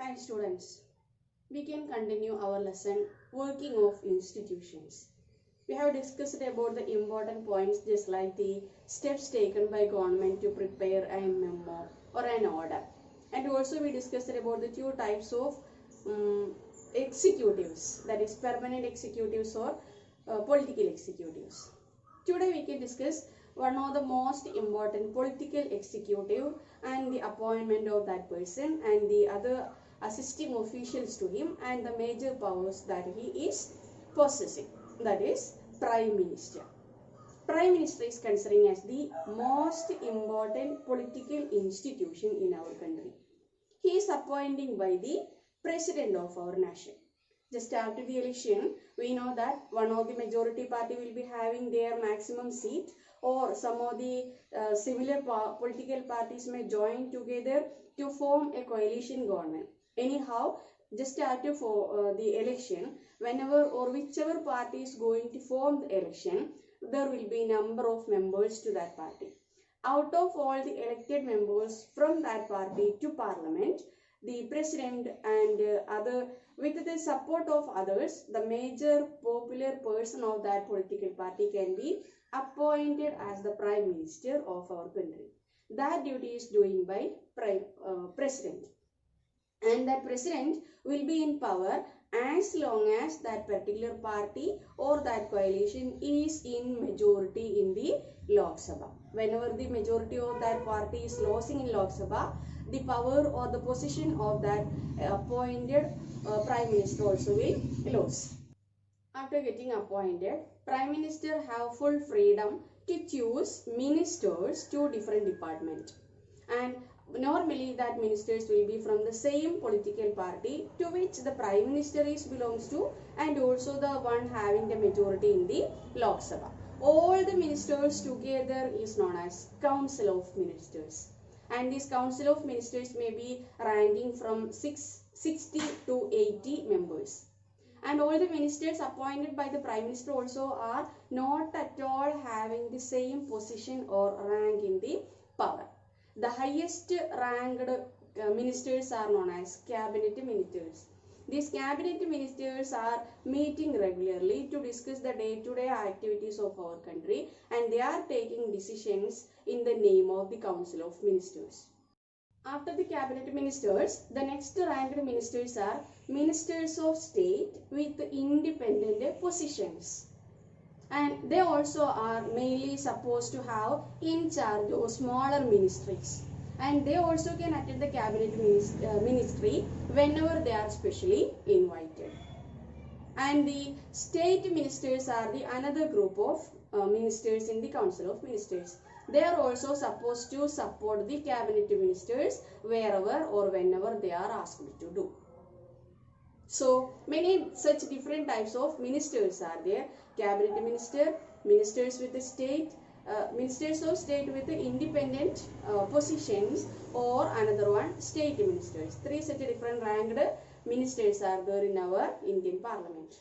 Hi students, we can continue our lesson working of institutions. We have discussed about the important points just like the steps taken by government to prepare a memo or an order. And also we discussed about the two types of executives, that is permanent executives or political executives. Today we can discuss one of the most important political executive and the appointment of that person and the other assisting officials to him and the major powers that he is possessing, that is Prime Minister. Prime Minister is considered as the most important political institution in our country. He is appointed by the President of our nation. Just after the election, we know that one of the majority party will be having their maximum seat, or some of the similar political parties may join together to form a coalition government. Anyhow, just after the election, whenever or whichever party is going to form the election, there will be number of members to that party. Out of all the elected members from that party to parliament, the president and with the support of others, the major popular person of that political party can be appointed as the Prime Minister of our country. That duty is doing by President. And that president will be in power as long as that particular party or that coalition is in majority in the Lok Sabha. Whenever the majority of that party is losing in Lok Sabha, the power or the position of that appointed Prime Minister also will lose. After getting appointed, Prime Minister have full freedom to choose ministers to different departments. And normally that ministers will be from the same political party to which the Prime Minister belongs to, and also the one having the majority in the Lok Sabha. All the ministers together is known as Council of Ministers. And this Council of Ministers may be ranking from 60 to 80 members. And all the ministers appointed by the Prime Minister also are not at all having the same position or rank in the power. The highest ranked ministers are known as cabinet ministers. These cabinet ministers are meeting regularly to discuss the day-to-day activities of our country, and they are taking decisions in the name of the Council of Ministers. After the cabinet ministers, the next ranked ministers are ministers of state with independent positions. And they also are mainly supposed to have in charge of smaller ministries. And they also can attend the cabinet ministry whenever they are specially invited. And the state ministers are the another group of ministers in the Council of Ministers. They are also supposed to support the cabinet ministers wherever or whenever they are asked to do. So many such different types of ministers are there. Cabinet minister, ministers with the state, ministers of state with the independent positions, or another one state ministers. Three such different ranked ministers are there in our Indian Parliament.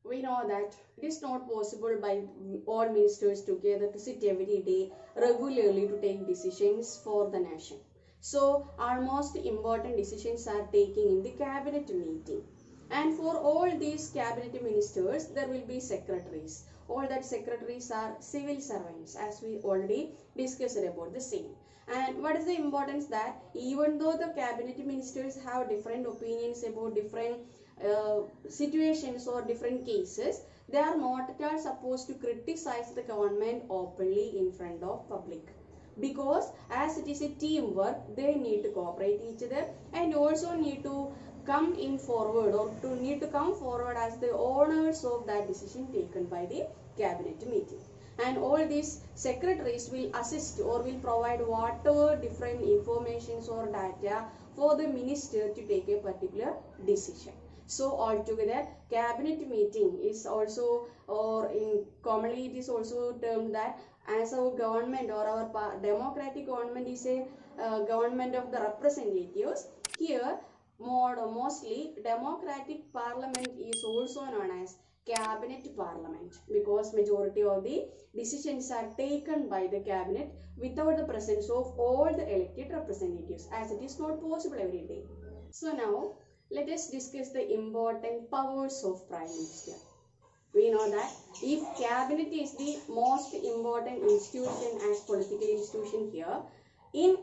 We know that it is not possible by all ministers together to sit every day regularly to take decisions for the nation. So almost important decisions are taken in the cabinet meeting. And for all these cabinet ministers, there will be secretaries. All that secretaries are civil servants, as we already discussed about the same. And what is the importance that even though the cabinet ministers have different opinions about different situations or different cases, they are not at all supposed to criticize the government openly in front of public. Because as it is a teamwork, they need to cooperate each other and also need to come in forward or to need to come forward as the owners of that decision taken by the cabinet meeting. And all these secretaries will assist or will provide whatever different informations or data for the minister to take a particular decision. So altogether, cabinet meeting is also, or in commonly it is also termed that as our government or our democratic government is a government of the representatives. Here mostly democratic parliament is also known as cabinet parliament, because majority of the decisions are taken by the cabinet without the presence of all the elected representatives, as it is not possible every day. So now let us discuss the important powers of Prime Minister. We know that if cabinet is the most important institution as political institution here, in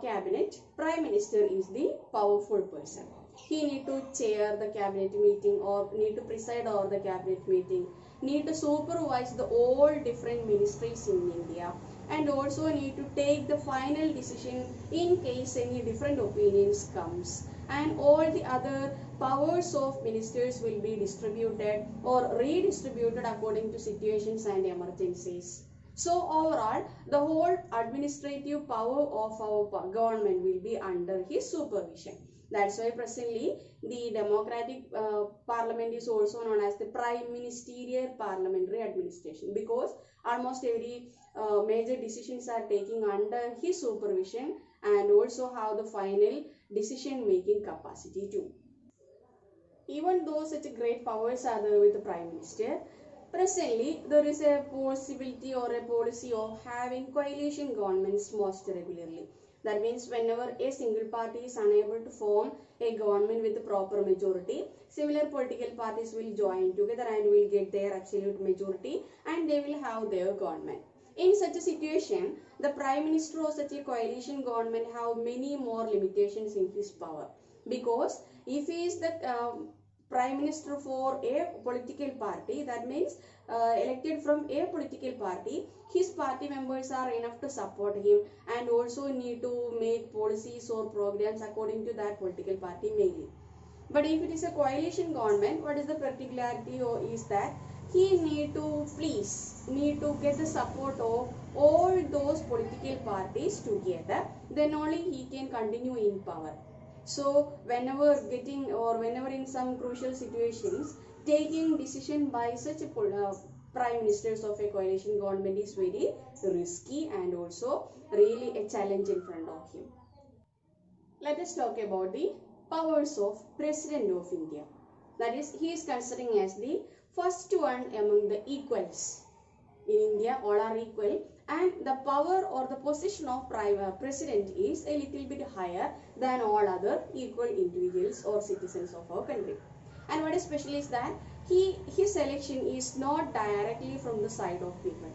cabinet, Prime Minister is the powerful person. He need to chair the cabinet meeting or need to preside over the cabinet meeting, need to supervise the all different ministries in India, and also need to take the final decision in case any different opinions comes, and all the other powers of ministers will be distributed or redistributed according to situations and emergencies. So overall, the whole administrative power of our government will be under his supervision. That's why presently the democratic parliament is also known as the prime ministerial parliamentary administration, because almost every major decisions are taking under his supervision and also have the final decision making capacity too. Even though such great powers are there with the Prime Minister, presently there is a possibility or a policy of having coalition governments most regularly. That means whenever a single party is unable to form a government with the proper majority, similar political parties will join together and will get their absolute majority and they will have their government. In such a situation, the Prime Minister of such a coalition government have many more limitations in his power, because if he is the Prime Minister for a political party, that means elected from a political party, his party members are enough to support him and also need to make policies or programs according to that political party mainly. But if it is a coalition government, what is the particularity is that he need to get the support of all those political parties together, then only he can continue in power. So whenever in some crucial situations, taking decision by such a prime ministers of a coalition government is very risky and also really a challenge in front of him. Let us talk about the powers of President of India. That is, he is considering as the first one among the equals. In India, all are equal, and the power or the position of president is a little bit higher than all other equal individuals or citizens of our country. And what is special is that his election is not directly from the side of people.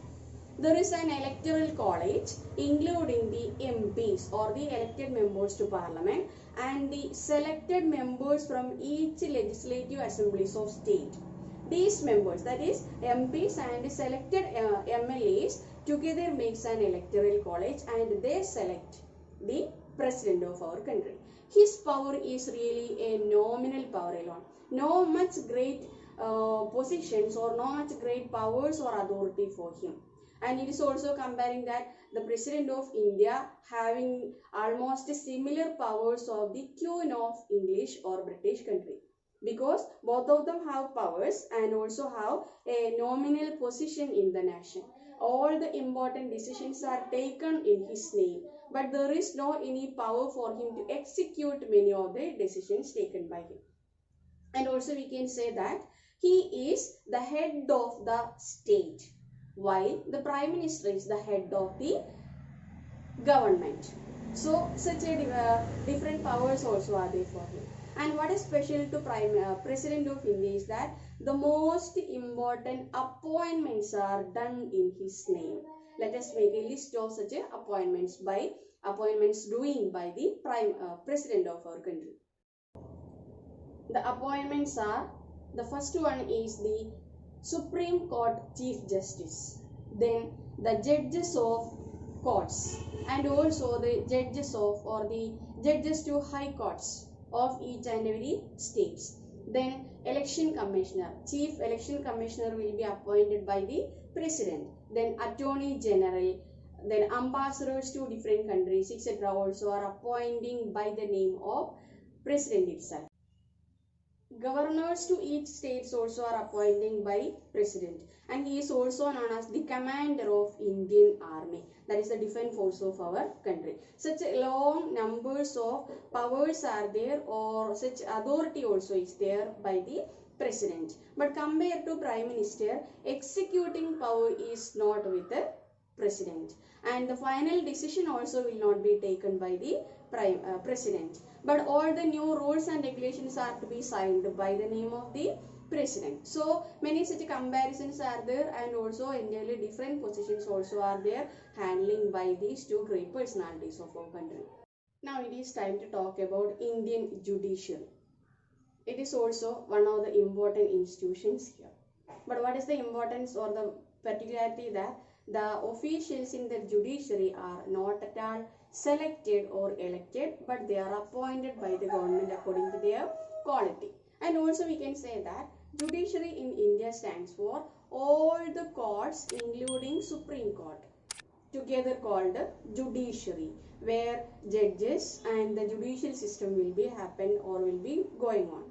There is an electoral college including the MPs or the elected members to parliament and the selected members from each legislative assemblies of state. These members, that is MPs and selected MLAs, together makes an electoral college and they select the president of our country. His power is really a nominal power alone. No much great positions or no much great powers or authority for him. And it is also comparing that the President of India having almost similar powers of the Queen of English or British country, because both of them have powers and also have a nominal position in the nation. All the important decisions are taken in his name, but there is no any power for him to execute many of the decisions taken by him. And also we can say that he is the head of the state, while the Prime Minister is the head of the government. So such a different powers also are there for him. And what is special to President of India is that the most important appointments are done in his name. Let us make a list of such appointments doing by the President of our country. The appointments are, the first one is the Supreme Court Chief Justice, then the judges of courts, and also the judges of or the judges to high courts of each and every states. Then election commissioner, chief election commissioner will be appointed by the president. Then attorney general, then ambassadors to different countries, etc. also are appointing by the name of president itself. Governors to each states also are appointing by president, and he is also known as the commander of Indian Army, that is the defense force of our country. Such long numbers of powers are there, or such authority also is there by the president. But compared to Prime Minister, executing power is not with the president, and the final decision also will not be taken by the president. But all the new rules and regulations are to be signed by the name of the president. So many such comparisons are there, and also entirely different positions also are there handling by these two great personalities of our country. Now it is time to talk about Indian judiciary. It is also one of the important institutions here. But what is the importance or the particularity that the officials in the judiciary are not at all selected or elected, but they are appointed by the government according to their quality. And also we can say that judiciary in India stands for all the courts including Supreme Court, together called judiciary, where judges and the judicial system will be happen or will be going on.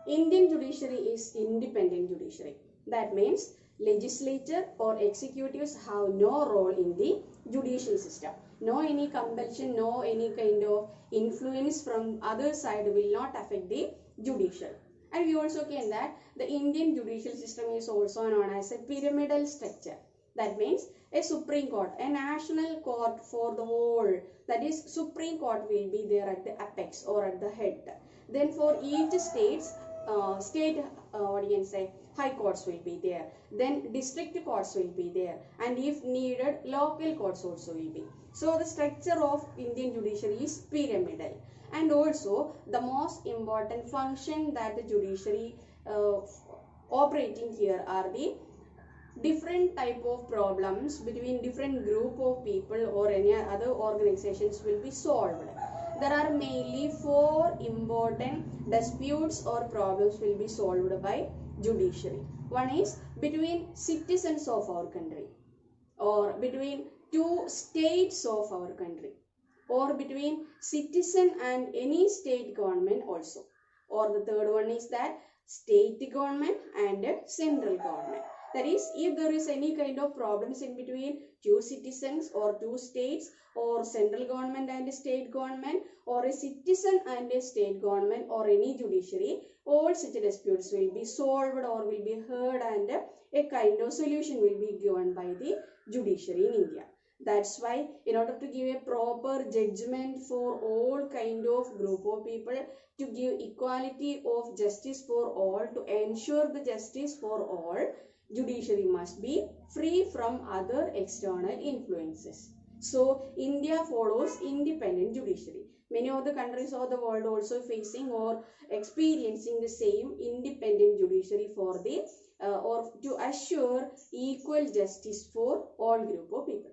Indian judiciary is independent judiciary. That means legislature or executives have no role in the judicial system. No any compulsion, no any kind of influence from other side will not affect the judicial. And we also can that the Indian judicial system is also known as a pyramidal structure. That means a Supreme Court, a national court for the whole. That is, Supreme Court will be there at the apex or at the head. Then for each high courts will be there. Then district courts will be there. And if needed, local courts also will be. So the structure of Indian judiciary is pyramidal. And also the most important function that the judiciary operating here are the different type of problems between different group of people or any other organizations will be solved. There are mainly 4 important disputes or problems will be solved by judiciary. One is between citizens of our country, or between 2 states of our country, or between citizen and any state government also. Or the third one is that state government and central government. That is, if there is any kind of problems in between 2 citizens or 2 states, or central government and state government, or a citizen and a state government, or any judiciary, all such disputes will be solved or will be heard, and a kind of solution will be given by the judiciary in India. That's why in order to give a proper judgment for all kind of group of people, to give equality of justice for all, to ensure the justice for all, judiciary must be free from other external influences. So India follows independent judiciary. Many of the countries of the world also facing or experiencing the same independent judiciary for the or to assure equal justice for all group of people.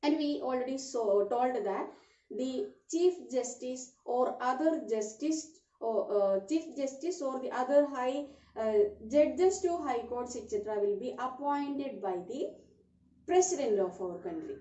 And we already told that the Chief Justice or other justice or Chief Justice or the other high judges to high courts etc. will be appointed by the President of our country.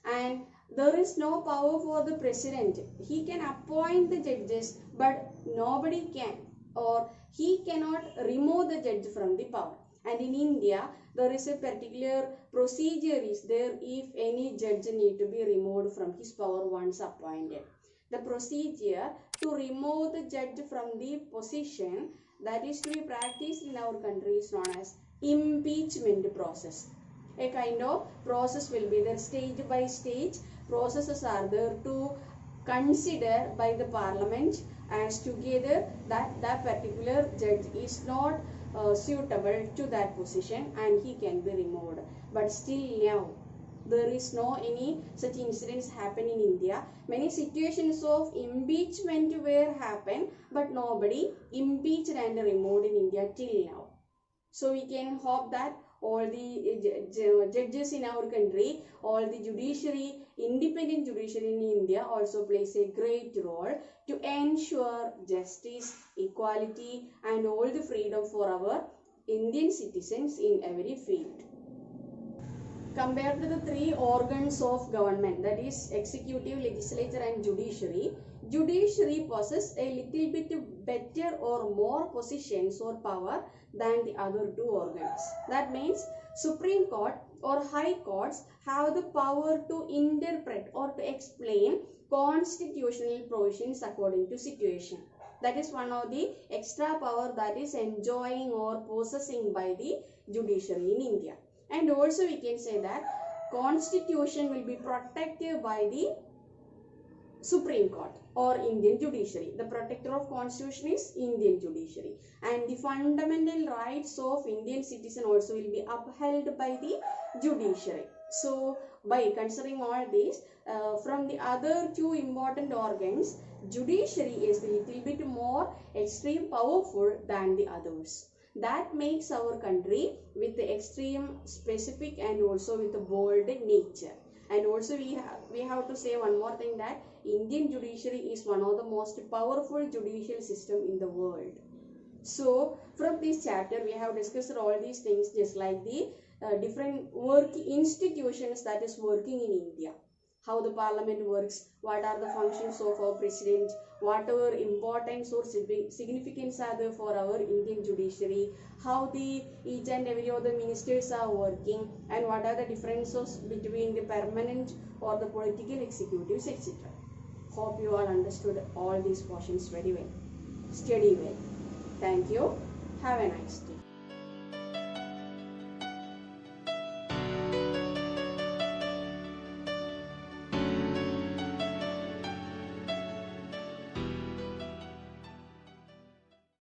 And there is no power for the President. He can appoint the judges, but nobody can, or he cannot remove the judge from the power. And in India, there is a particular procedure is there if any judge need to be removed from his power once appointed. The procedure to remove the judge from the position that is to be practiced in our country is known as impeachment process. A kind of process will be there, stage by stage processes are there to consider by the parliament as together that that particular judge is not suitable to that position and he can be removed. But still now there is no any such incidents happen in India. Many situations of impeachment were happen, but nobody impeached and removed in India till now. So we can hope that all the judges in our country, all the judiciary, independent judiciary in India also plays a great role to ensure justice, equality and all the freedom for our Indian citizens in every field. Compared to the 3 organs of government, that is executive, legislature and judiciary, judiciary possesses a little bit better or more positions or power than the other 2 organs. That means Supreme Court or High Courts have the power to interpret or to explain constitutional provisions according to situation. That is one of the extra power that is enjoying or possessing by the judiciary in India. And also we can say that constitution will be protected by the Supreme Court or Indian Judiciary. The protector of Constitution is Indian Judiciary. And the fundamental rights of Indian citizen also will be upheld by the Judiciary. So, by considering all these, from the other two important organs, Judiciary is a little bit more extreme powerful than the others. That makes our country with the extreme specific and also with a bold nature. And also we have to say one more thing, that Indian judiciary is one of the most powerful judicial system in the world. So from this chapter we have discussed all these things, just like the different work institutions that is working in India. How the parliament works, what are the functions of our president, whatever importance or significance are there for our Indian judiciary, how the each and every of the ministers are working, and what are the differences between the permanent or the political executives, etc. Hope you all understood all these portions very well. Study well. Thank you. Have a nice day.